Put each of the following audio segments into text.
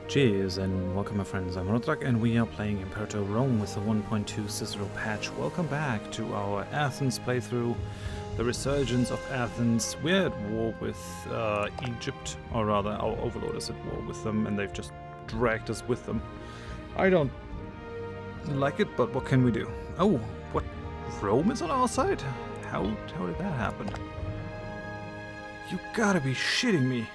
Cheers and welcome my friends, I'm Drak and we are playing Imperator Rome with the 1.2 Cicero patch. Welcome back to our Athens playthrough, the resurgence of Athens. We're at war with Egypt, or rather our overlord is at war with them and they've just dragged us with them. I don't like it, but what can we do? Oh, what? Rome is on our side? How did that happen? You gotta be shitting me.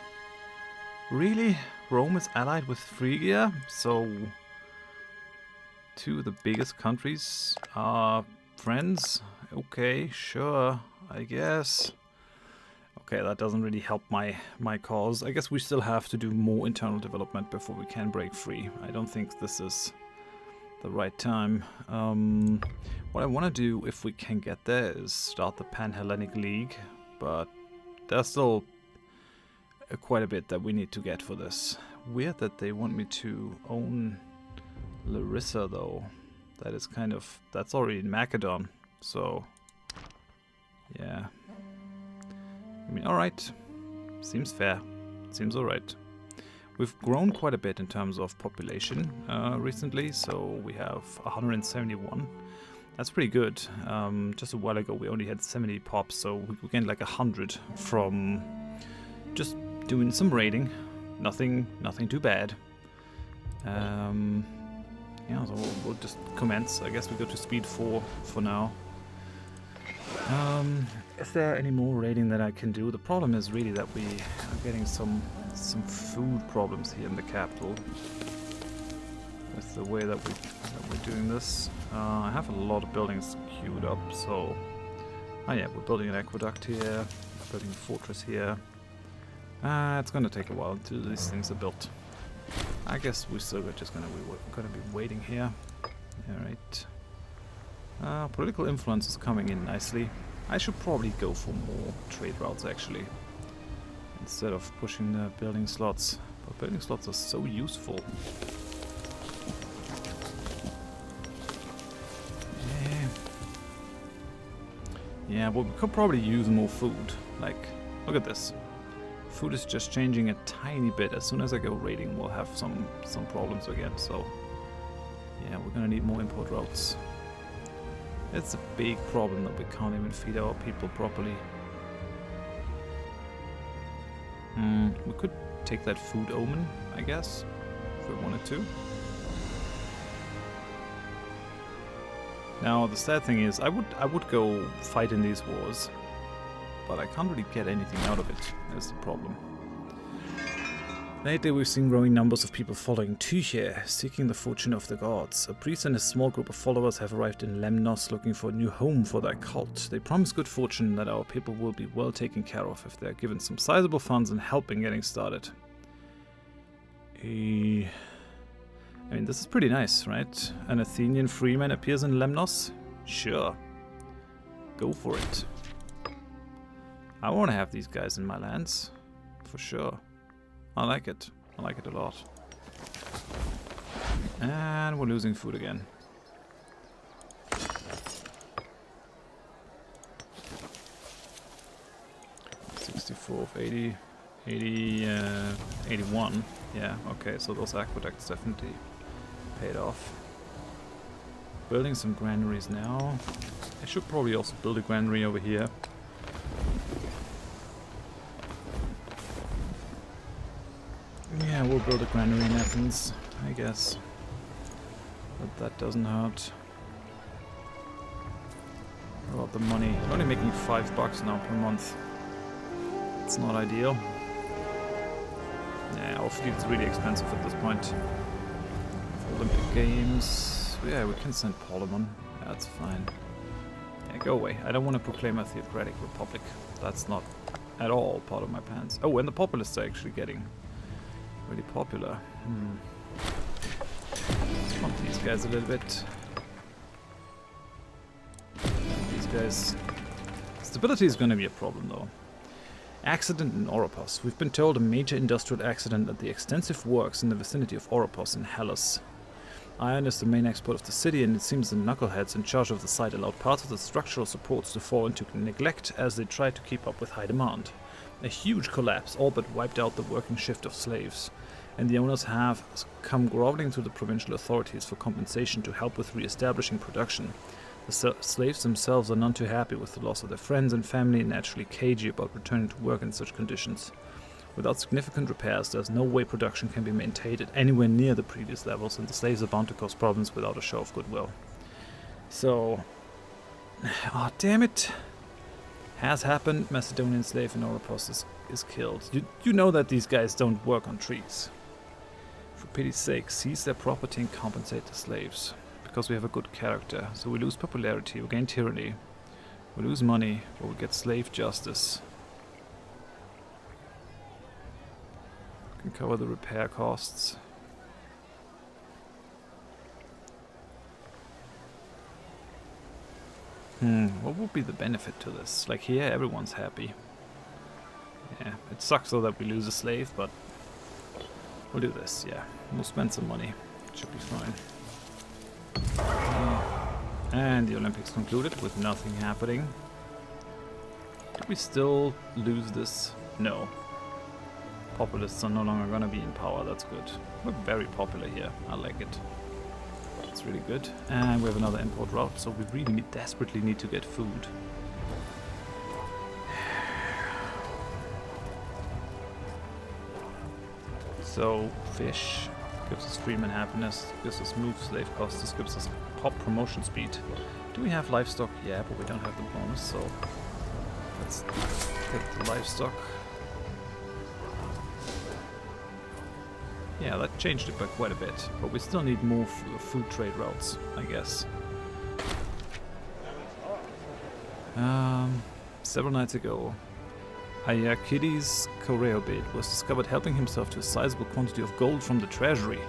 Really? Rome is allied with Phrygia, so two of the biggest countries are friends? Okay, sure, I guess. Okay, that doesn't really help my cause. I guess we still have to do more internal development before we can break free. I don't think this is the right time. What I want to do, if we can get there, is start the Pan-Hellenic League, but there's still quite a bit that we need to get for this. Weird that they want me to own Larissa though. That is kind of, that's already in Macedon, so yeah. I mean, alright, seems fair, seems alright. We've grown quite a bit in terms of population recently, so we have 171. That's pretty good. Just a while ago we only had 70 pops, so we gained like 100 from just doing some raiding. Nothing too bad. Yeah, so we'll just commence. I guess we go to speed 4 for now. Is there any more raiding that I can do? The problem is really that we are getting some food problems here in the capital with the way that we're doing this. I have a lot of buildings queued up, so oh yeah, we're building an aqueduct here, building a fortress here. It's gonna take a while until these things are built. I guess we're still just gonna be waiting here. Alright. Political influence is coming in nicely. I should probably go for more trade routes actually, instead of pushing the building slots. But building slots are so useful. Yeah, well, we could probably use more food. Like, look at this. Food is just changing a tiny bit. As soon as I go raiding, we'll have some problems again. So, yeah, we're gonna need more import routes. It's a big problem that we can't even feed our people properly. We could take that food omen, I guess, if we wanted to. Now, the sad thing is, I would go fight in these wars, but I can't really get anything out of it, is the problem. Lately we've seen growing numbers of people following Tyche, seeking the fortune of the gods. A priest and a small group of followers have arrived in Lemnos looking for a new home for their cult. They promise good fortune, that our people will be well taken care of if they are given some sizable funds and help in getting started. I mean, this is pretty nice, right? An Athenian freeman appears in Lemnos? Sure. Go for it. I want to have these guys in my lands, for sure. I like it. I like it a lot. And we're losing food again. 64 of 80, 81. Yeah, okay, so those aqueducts definitely paid off. Building some granaries now. I should probably also build a granary over here. Yeah, we'll build a granary in Athens, I guess. But that doesn't hurt. What about the money? We're only making $5 now per month. It's not ideal. Yeah, our fleet's really expensive at this point. For Olympic Games. Yeah, we can send Polemon. That's fine. Yeah, go away. I don't want to proclaim a theocratic republic. That's not at all part of my plans. Oh, and the populists are actually getting really popular. Let's pump these guys a little bit. These guys. Stability is going to be a problem though. Accident in Oropos. We've been told a major industrial accident at the extensive works in the vicinity of Oropos in Hellas. Iron is the main export of the city, and it seems the knuckleheads in charge of the site allowed parts of the structural supports to fall into neglect as they tried to keep up with high demand. A huge collapse all but wiped out the working shift of slaves. and the owners have come groveling to the provincial authorities for compensation to help with re-establishing production. The slaves themselves are none too happy with the loss of their friends and family and naturally cagey about returning to work in such conditions. Without significant repairs, there's no way production can be maintained at anywhere near the previous levels, and the slaves are bound to cause problems without a show of goodwill. So, oh damn it! Has happened. Macedonian slave in Olympus is killed. You know that these guys don't work on trees. For pity's sake, seize their property and compensate the slaves. Because we have a good character. So we lose popularity, we gain tyranny, we lose money, but we get slave justice. We can cover the repair costs. What would be the benefit to this? Like here, everyone's happy. Yeah, it sucks though that we lose a slave, but we'll do this, yeah. We'll spend some money. Should be fine. And the Olympics concluded with nothing happening. Did we still lose this? No. Populists are no longer gonna be in power, that's good. We're very popular here, I like it. It's really good. And we have another import route, so we really desperately need to get food. So, fish gives us freeman happiness, gives us move slave costs, this gives us pop promotion speed. Do we have livestock? Yeah, but we don't have the bonus, so let's take the livestock. Yeah, that changed it by quite a bit, but we still need more food trade routes, I guess. Several nights ago, Iacides Choreobid was discovered helping himself to a sizable quantity of gold from the treasury.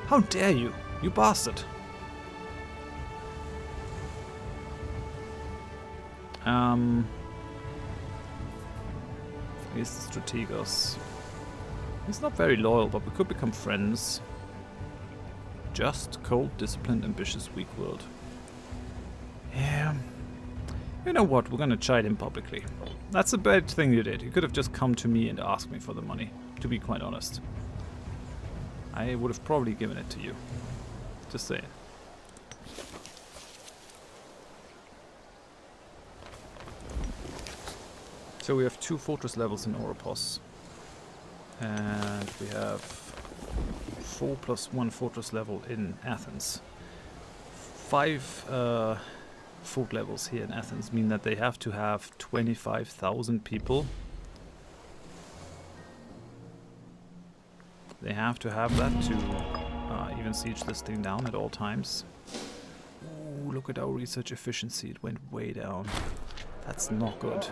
How dare you, you bastard! Here's the Strategos. He's not very loyal, but we could become friends. Just, cold, disciplined, ambitious, weak-willed. Yeah. You know what, we're gonna chide him publicly. That's a bad thing you did. You could have just come to me and asked me for the money, to be quite honest. I would have probably given it to you. Just saying. So we have 2 fortress levels in Oropos. And we have 4 + 1 fortress level in Athens. 5 fort levels here in Athens mean that they have to have 25,000 people. They have to have that to even siege this thing down at all times. Ooh, look at our research efficiency, it went way down. That's not good.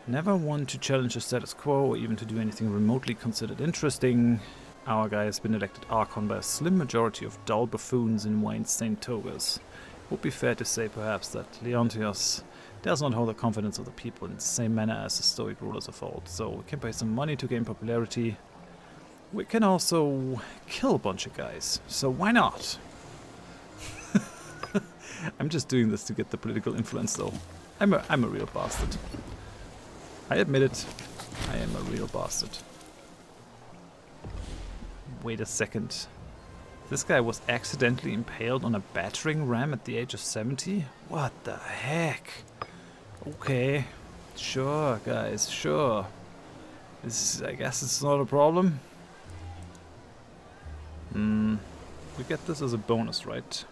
Never one to challenge the status quo or even to do anything remotely considered interesting. Our guy has been elected Archon by a slim majority of dull buffoons in wine-stained togas. It would be fair to say perhaps that Leontios does not hold the confidence of the people in the same manner as the Stoic rulers of old, so we can pay some money to gain popularity. We can also kill a bunch of guys, so why not? I'm just doing this to get the political influence though. I'm a real bastard. I admit it, I am a real bastard. Wait a second. This guy was accidentally impaled on a battering ram at the age of 70? What the heck? Okay. Sure, guys, sure. I guess it's not a problem. We get this as a bonus, right?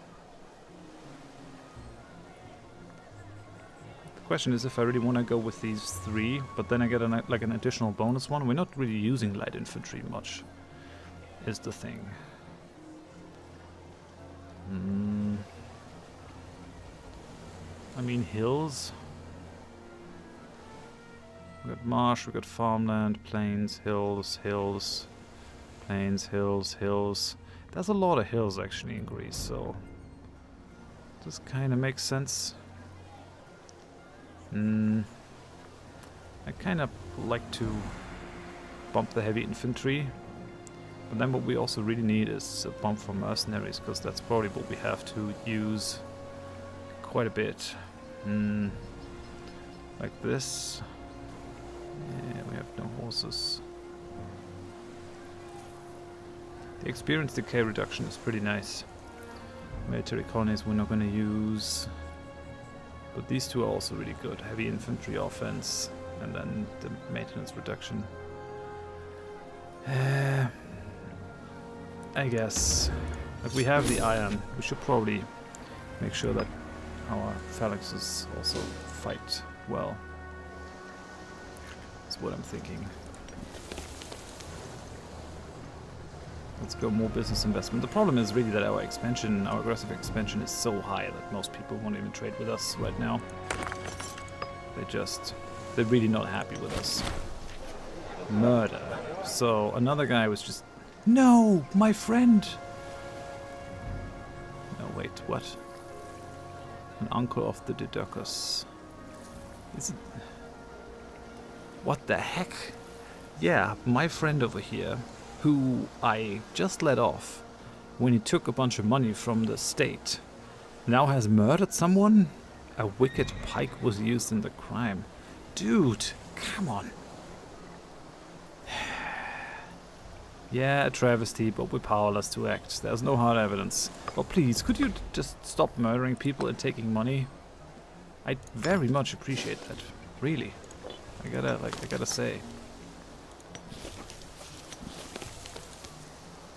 The question is if I really want to go with these 3, but then I get an additional bonus one. We're not really using light infantry much, is the thing. I mean, hills. We got marsh, we got farmland, plains, hills, hills, plains, hills, hills. There's a lot of hills actually in Greece, so this kind of makes sense. I kind of like to bump the heavy infantry. But then what we also really need is a bump for mercenaries, because that's probably what we have to use quite a bit. Like this. Yeah, we have no horses. The experience decay reduction is pretty nice. Military colonies we're not going to use. But these two are also really good. Heavy infantry offense, and then the maintenance reduction. I guess. If we have the iron, we should probably make sure that our phalanxes also fight well. That's what I'm thinking. Let's go more business investment. The problem is really that our expansion, our aggressive expansion is so high that most people won't even trade with us right now. They're really not happy with us. Murder. So another guy was just, no, my friend. No, wait, what? An uncle of the Didacus. Is it? What the heck? Yeah, my friend over here, who I just let off when he took a bunch of money from the state, now has murdered someone? A wicked pike was used in the crime. Dude, come on. Yeah, a travesty, but we're powerless to act. There's no hard evidence. But please, could you just stop murdering people and taking money? I very much appreciate that. Really. I gotta say.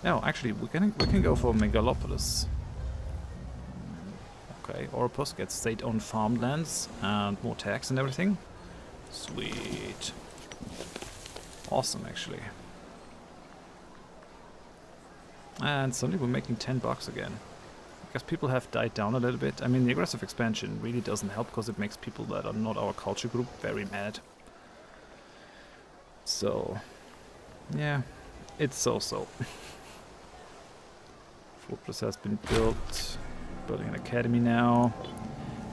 No, actually, we can go for Megalopolis. Okay, Oropus gets state-owned farmlands and more tax and everything. Sweet. Awesome, actually. And suddenly we're making 10 bucks again. I guess people have died down a little bit. I mean, the aggressive expansion really doesn't help because it makes people that are not our culture group very mad. So, yeah, it's so-so. Fortress has been built. Building an academy now.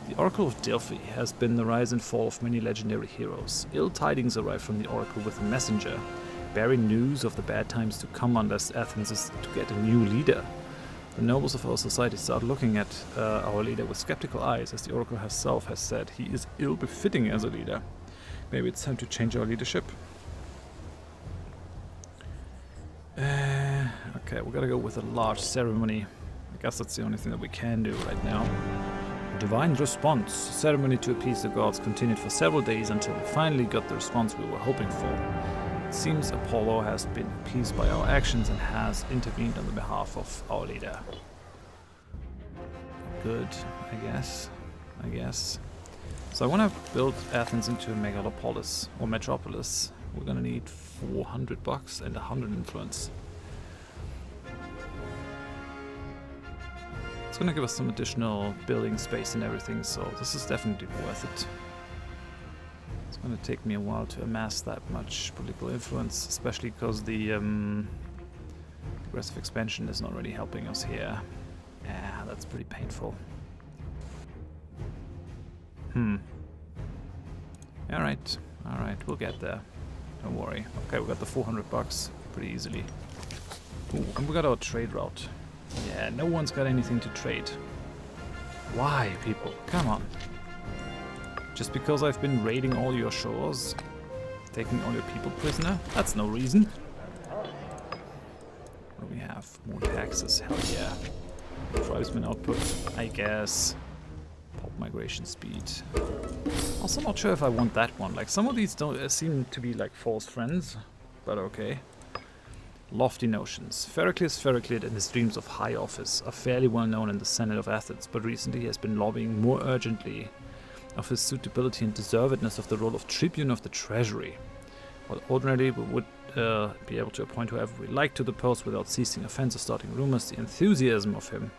The Oracle of Delphi has been the rise and fall of many legendary heroes. Ill tidings arrive from the Oracle with a messenger, bearing news of the bad times to come unless Athens is to get a new leader. The nobles of our society start looking at our leader with skeptical eyes, as the Oracle herself has said he is ill-befitting as a leader. Maybe it's time to change our leadership. Okay, we gotta go with a large ceremony. I guess that's the only thing that we can do right now. Divine response. Ceremony to appease the gods continued for several days until we finally got the response we were hoping for. It seems Apollo has been appeased by our actions and has intervened on the behalf of our leader. Good, I guess. So I want to build Athens into a megalopolis or metropolis. We're gonna need 400 bucks and 100 influence. It's gonna give us some additional building space and everything, so this is definitely worth it. It's gonna take me a while to amass that much political influence, especially because the aggressive expansion is not really helping us here. Yeah, that's pretty painful. Alright, we'll get there. Don't worry. Okay, we got the 400 bucks pretty easily. Ooh, and we got our trade route. Yeah, no one's got anything to trade. Why, people? Come on. Just because I've been raiding all your shores? Taking all your people prisoner? That's no reason. What do we have? More taxes, hell yeah. Tribesman output, I guess. Pop migration speed. Also not sure if I want that one. Like, some of these don't seem to be like false friends, but okay. Lofty notions. Feroclid and his dreams of high office are fairly well known in the Senate of Athens, but recently he has been lobbying more urgently of his suitability and deservedness of the role of tribune of the treasury. While ordinarily we would be able to appoint whoever we like to the post without ceasing offense or starting rumors, the enthusiasm of him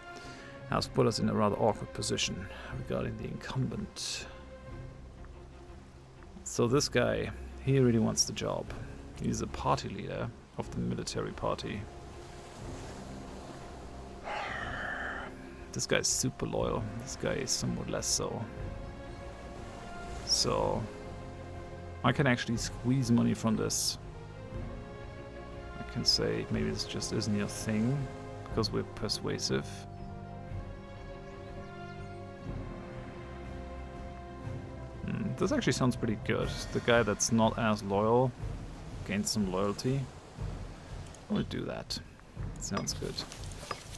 has put us in a rather awkward position regarding the incumbent. So this guy, he really wants the job. He's a party leader of the military party. This guy is super loyal. This guy is somewhat less so. So I can actually squeeze money from this. I can say maybe this just isn't your thing because we're persuasive. This actually sounds pretty good. The guy that's not as loyal gains some loyalty. We'll do that. Sounds good.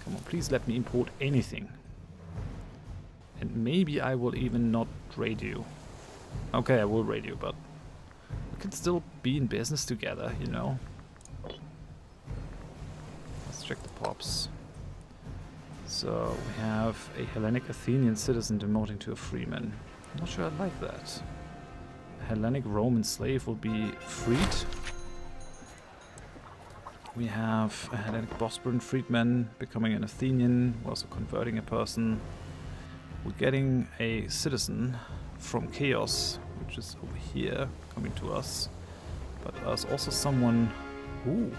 Come on, please let me import anything. And maybe I will even not raid you. Okay, I will raid you, but we can still be in business together, you know. Let's check the pops. So we have a Hellenic Athenian citizen demoting to a freeman. I'm not sure I like that. A Hellenic Roman slave will be freed. We have a Hellenic Bosporan freedman becoming an Athenian. We're also converting a person. We're getting a citizen from Chaos, which is over here, coming to us. But there's also someone... Ooh,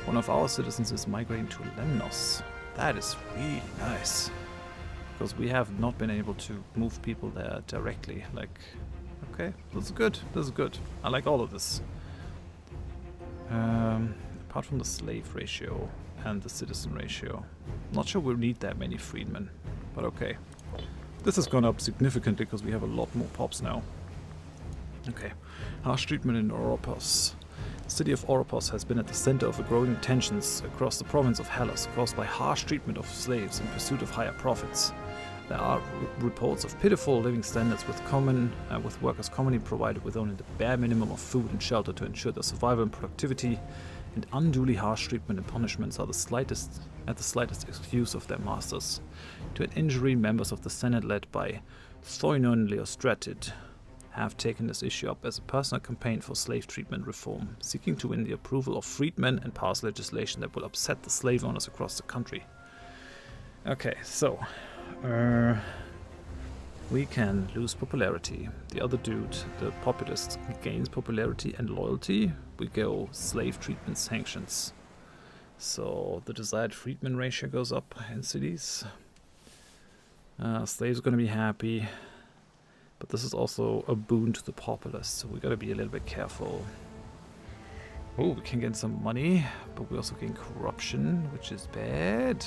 one of our citizens is migrating to Lemnos. That is really nice. Because we have not been able to move people there directly. Like, okay, this is good. This is good. I like all of this. Apart from the slave ratio and the citizen ratio. Not sure we'll need that many freedmen. But okay. This has gone up significantly because we have a lot more pops now. Okay. Harsh treatment in Oropos. The city of Oropos has been at the center of growing tensions across the province of Hellas, caused by harsh treatment of slaves in pursuit of higher profits. There are reports of pitiful living standards with workers commonly provided with only the bare minimum of food and shelter to ensure their survival and productivity, and unduly harsh treatment and punishments are the slightest excuse of their masters. To an injury, members of the Senate led by Thoinon Leostratid have taken this issue up as a personal campaign for slave treatment reform, seeking to win the approval of freedmen and pass legislation that will upset the slave owners across the country. Okay, so we can lose popularity. The other dude, the populist, gains popularity and loyalty. We go slave treatment sanctions. So the desired freedman ratio goes up in cities. Slaves are going to be happy. But this is also a boon to the populace, so we got to be a little bit careful. Oh, we can gain some money, but we also gain corruption, which is bad.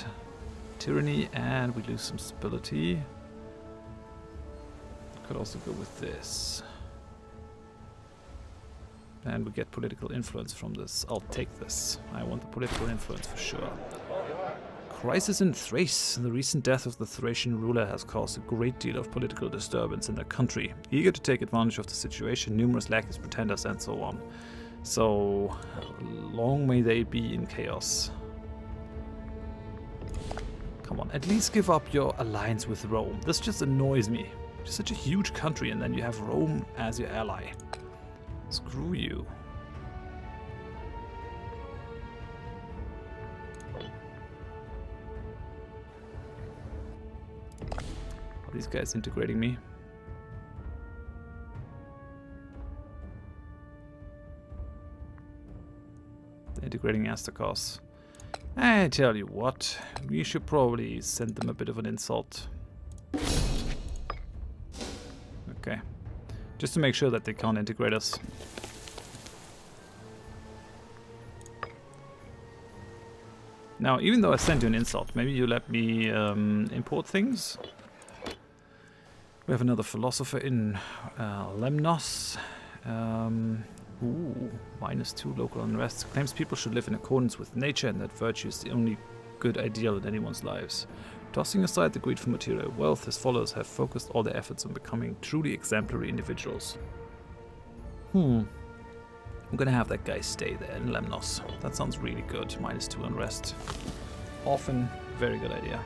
Tyranny, and we lose some stability. Could also go with this. And we get political influence from this. I'll take this. I want the political influence for sure. Crisis in Thrace. The recent death of the Thracian ruler has caused a great deal of political disturbance in the country. Eager to take advantage of the situation, numerous lackeys, pretenders, and so on. So, long may they be in chaos. Come on, at least give up your alliance with Rome. This just annoys me. It's such a huge country and then you have Rome as your ally. Screw you. Are these guys integrating me? They're integrating Astakos. I tell you what, we should probably send them a bit of an insult. Okay. Just to make sure that they can't integrate us. Now, even though I sent you an insult, maybe you let me import things? We have another philosopher in Lemnos. -2 local unrest. Claims people should live in accordance with nature and that virtue is the only good ideal in anyone's lives. Tossing aside the greed for material wealth, his followers have focused all their efforts on becoming truly exemplary individuals. I'm gonna have that guy stay there in Lemnos. That sounds really good. -2 unrest. Often, very good idea.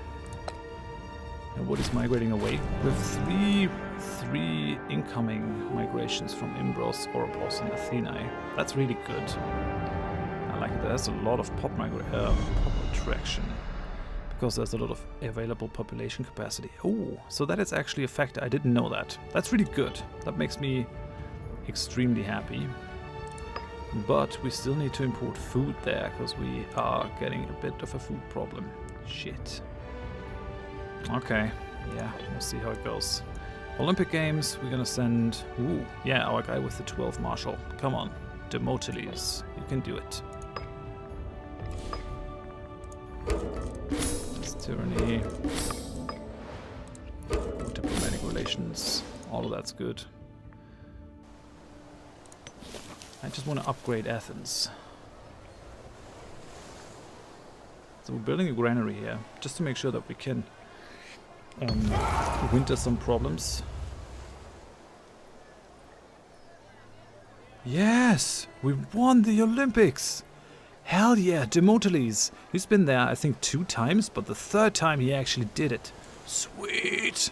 And what is migrating away? We have three incoming migrations from Imbros, Oropos, and Athenae. That's really good. I like it. There's a lot of pop attraction because there's a lot of available population capacity. Oh, so that is actually a factor. I didn't know that. That's really good. That makes me extremely happy. But we still need to import food there because we are getting a bit of a food problem. Shit. Okay, yeah, we'll see how it goes. Olympic Games, we're gonna send... Ooh, yeah, our guy with the 12 Marshal. Come on, Demoteles, you can do it. This tyranny. Diplomatic relations, all of that's good. I just want to upgrade Athens. So we're building a granary here, just to make sure that we can winter some problems. Yes! We won the Olympics! Hell yeah, Demoteles! He's been there, I think, 2 times, but the 3rd time he actually did it. Sweet!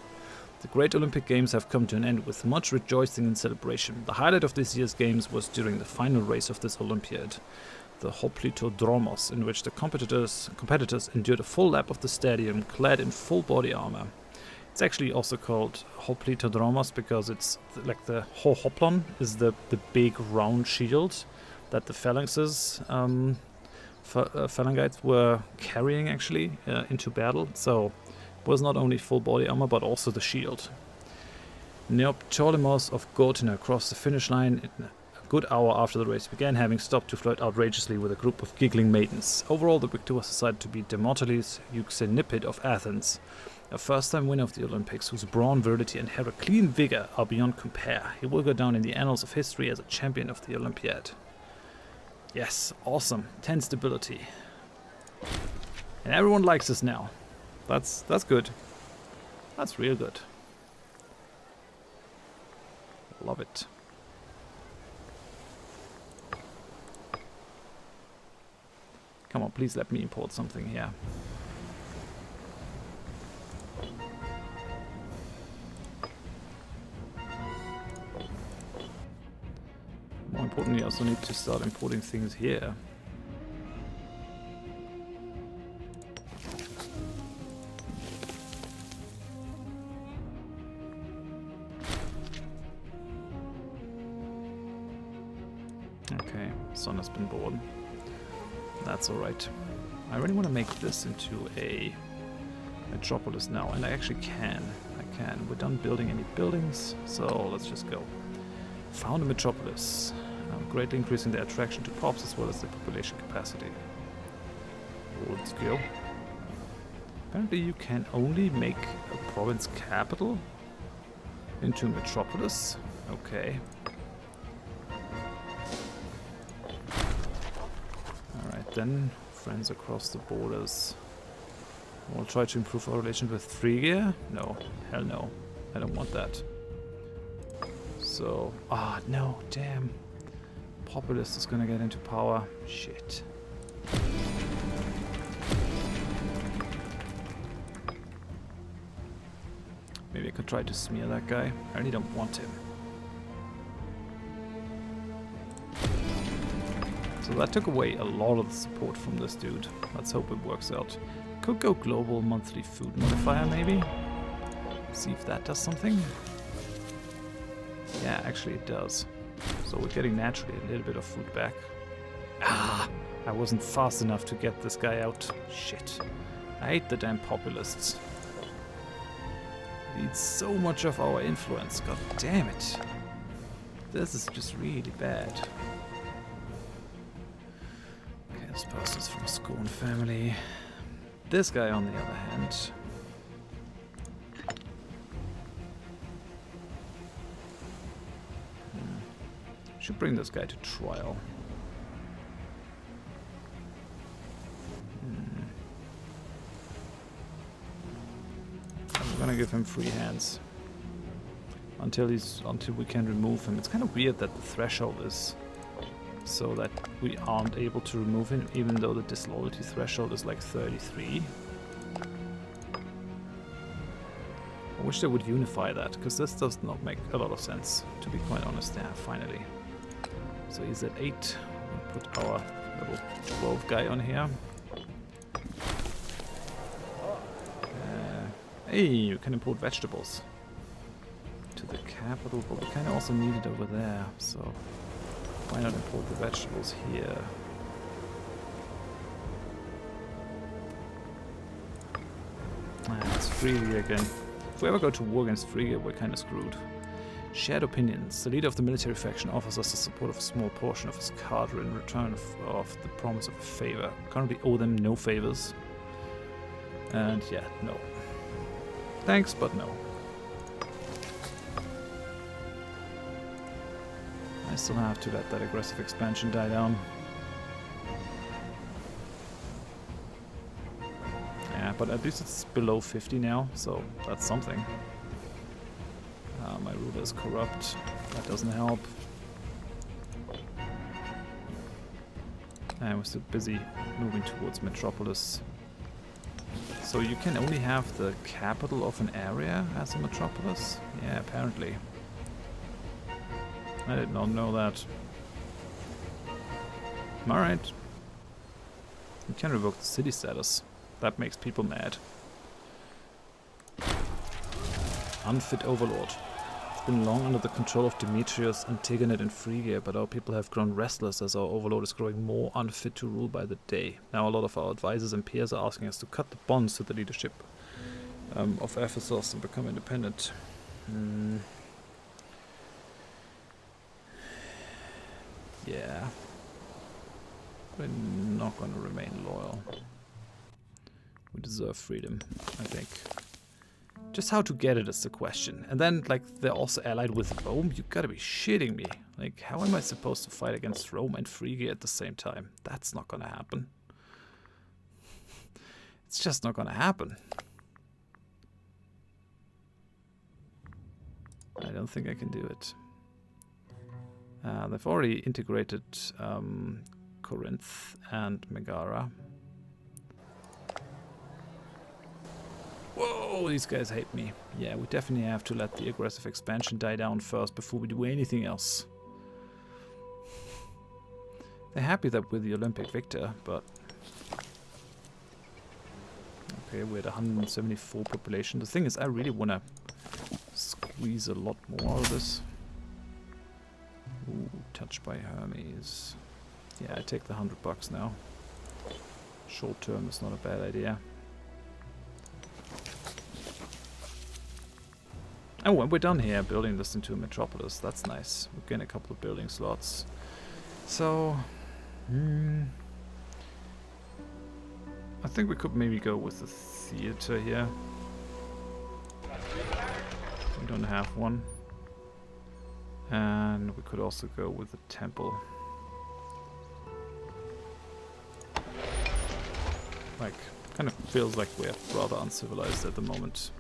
The great Olympic Games have come to an end with much rejoicing and celebration. The highlight of this year's Games was during the final race of this Olympiad, the Hoplitodromos, in which the competitors endured a full lap of the stadium clad in full body armor. It's actually also called Hoplitodromos because it's like the hoplon is the big round shield that the phalanxites were carrying actually into battle. So it was not only full body armor but also the shield. Neoptolemus of Gortyna crossed the finish line a good hour after the race began, having stopped to flirt outrageously with a group of giggling maidens. Overall, the victor was decided to be Demoteles Euxenipid of Athens, a first-time winner of the Olympics, whose brawn, virility and Heraclean vigor are beyond compare. He will go down in the annals of history as a champion of the Olympiad. Yes, awesome. 10 stability. And everyone likes us now. That's good. That's real good. Love it. Come on, please let me import something here. More importantly, I also need to start importing things here. Okay, sun has been born. That's alright. I really want to make this into a metropolis now, and I actually can. We're done building any buildings, so let's just go. Found a metropolis, greatly increasing the attraction to pops as well as the population capacity. Let's go. Apparently you can only make a province capital into a metropolis. Okay. Alright then, friends across the borders. We'll try to improve our relations with Phrygia? No, hell no. I don't want that. So, no, damn. Populist is gonna get into power. Shit. Maybe I could try to smear that guy. I really don't want him. So that took away a lot of the support from this dude. Let's hope it works out. Could go global monthly food modifier maybe? See if that does something. Yeah, actually it does. So we're getting naturally a little bit of food back. I wasn't fast enough to get this guy out. Shit. I hate the damn populists. They need so much of our influence. God damn it. This is just really bad. Okay, this person's from a Scorn family. This guy, on the other hand, should bring this guy to trial. I'm gonna give him free hands until we can remove him. It's kind of weird that the threshold is so that we aren't able to remove him, even though the disloyalty threshold is like 33. I wish they would unify that, because this does not make a lot of sense, to be quite honest. Yeah, finally. So he's at 8. We'll put our little 12 guy on here. Hey, you can import vegetables to the capital, but we kind of also need it over there, so why not import the vegetables here? It's Phrygia again. If we ever go to war against Phrygia, we're kind of screwed. Shared opinions. The leader of the military faction offers us the support of a small portion of his cadre in return of the promise of a favor. Currently owe them no favors. And yeah, no. Thanks, but no. I still have to let that aggressive expansion die down. but at least it's below 50 now, so that's something. My ruler is corrupt. That doesn't help. And we're still busy moving towards Metropolis. So you can only have the capital of an area as a metropolis? Yeah, apparently. I did not know that. Alright. You can revoke the city status. That makes people mad. Unfit overlord. It's been long under the control of Demetrius, Antigonid and Phrygia, but our people have grown restless as our overlord is growing more unfit to rule by the day. Now a lot of our advisors and peers are asking us to cut the bonds to the leadership of Ephesus and become independent. Yeah. We're not going to remain loyal. We deserve freedom, I think. Just how to get it is the question. And then, like, they're also allied with Rome? You gotta be shitting me. Like, how am I supposed to fight against Rome and Phrygia at the same time? That's not gonna happen. It's just not gonna happen. I don't think I can do it. They've already integrated Corinth and Megara. Whoa, these guys hate me. Yeah, we definitely have to let the aggressive expansion die down first before we do anything else. They're happy that we're the Olympic victor, but... Okay, we're at 174 population. The thing is, I really want to squeeze a lot more out of this. Ooh, touched by Hermes. Yeah, I take the $100 now. Short term is not a bad idea. Oh, and we're done here, building this into a metropolis. That's nice. We gain a couple of building slots. So, I think we could maybe go with the theater here. We don't have one. And we could also go with the temple. Like, kind of feels like we're rather uncivilized at the moment.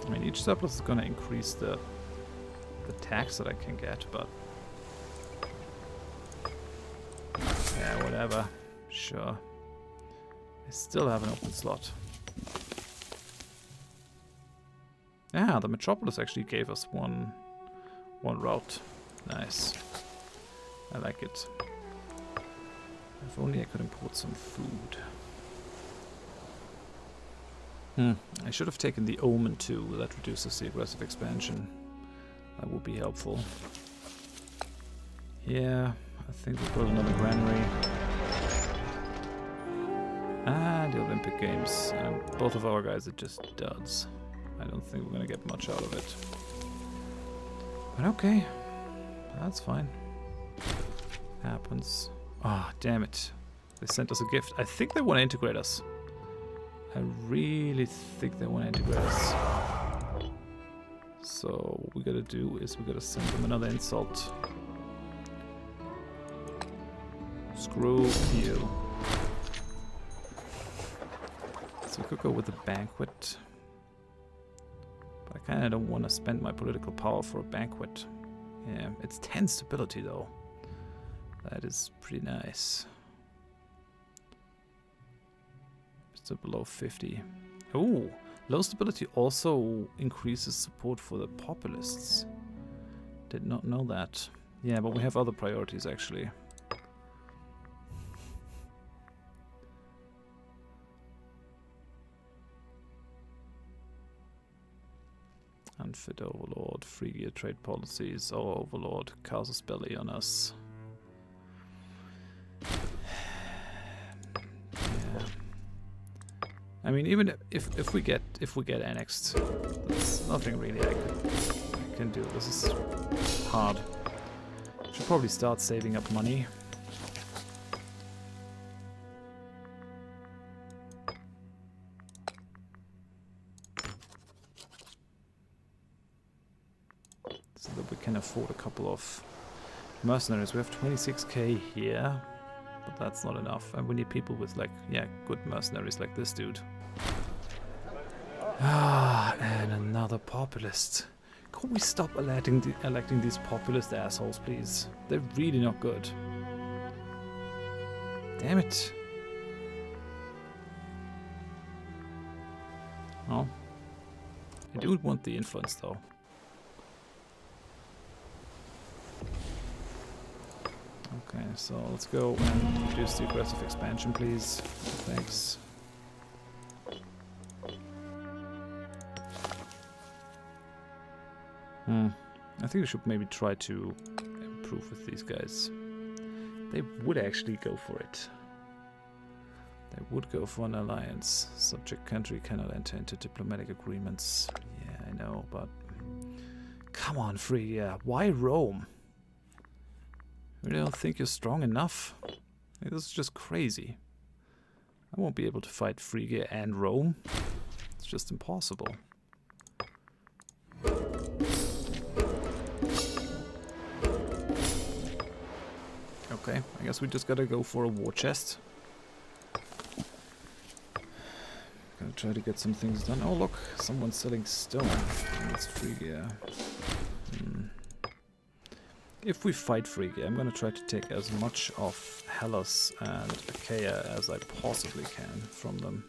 I mean, each surplus is going to increase the tax that I can get, but... yeah, whatever. Sure. I still have an open slot. Yeah, the metropolis actually gave us one route. Nice. I like it. If only I could import some food. I should have taken the Omen too. That reduces the aggressive expansion. That would be helpful. Yeah, I think we'll build another granary. Ah, the Olympic Games. And both of our guys are just duds. I don't think we're gonna get much out of it. But okay. That's fine. Happens. Ah, oh, damn it. They sent us a gift. I think they want to integrate us. I really think they want to integrate us. So what we gotta do is we gotta send them another insult. Screw you. So we could go with a banquet. But I kinda don't want to spend my political power for a banquet. Yeah, it's 10 stability though. That is pretty nice. Still below 50. Ooh, low stability also increases support for the populists. Did not know that. Yeah, but we have other priorities actually. Unfit overlord, Phrygia trade policies, our overlord casus belli on us. I mean, even if we get annexed, there's nothing really I can do. This is hard. Should probably start saving up money. So that we can afford a couple of mercenaries. We have 26k here, but that's not enough. And we need people with, like, yeah, good mercenaries like this dude. Ah, and another populist. Can we stop electing these populist assholes, please? They're really not good. Damn it. Oh. I do want the influence, though. Okay, so let's go and reduce the aggressive expansion, please. Thanks. I think we should maybe try to improve with these guys. They would actually go for it. They would go for an alliance. Subject country cannot enter into diplomatic agreements. Yeah, I know, but... Come on, Phrygia. Why Rome? You really don't think you're strong enough? Like, this is just crazy. I won't be able to fight Phrygia and Rome. It's just impossible. Okay, I guess we just gotta go for a war chest. Gotta try to get some things done. Oh look, someone's selling stone. That's Phrygia. If we fight Phrygia, I'm gonna try to take as much of Hellas and Achaia as I possibly can from them.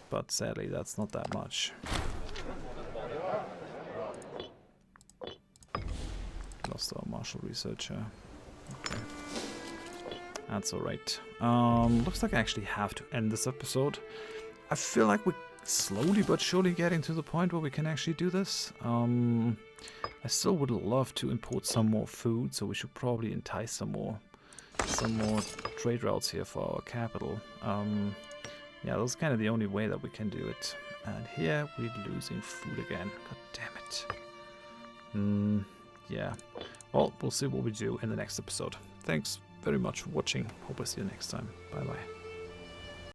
But sadly, that's not that much. Lost our martial researcher. Okay. That's alright. Looks like I actually have to end this episode. I feel like we're slowly but surely getting to the point where we can actually do this. I still would love to import some more food, so we should probably entice some more trade routes here for our capital. Yeah, that's kind of the only way that we can do it. And here we're losing food again. God damn it. Yeah. Well, we'll see what we do in the next episode. Thanks very much for watching. Hope I see you next time. Bye bye.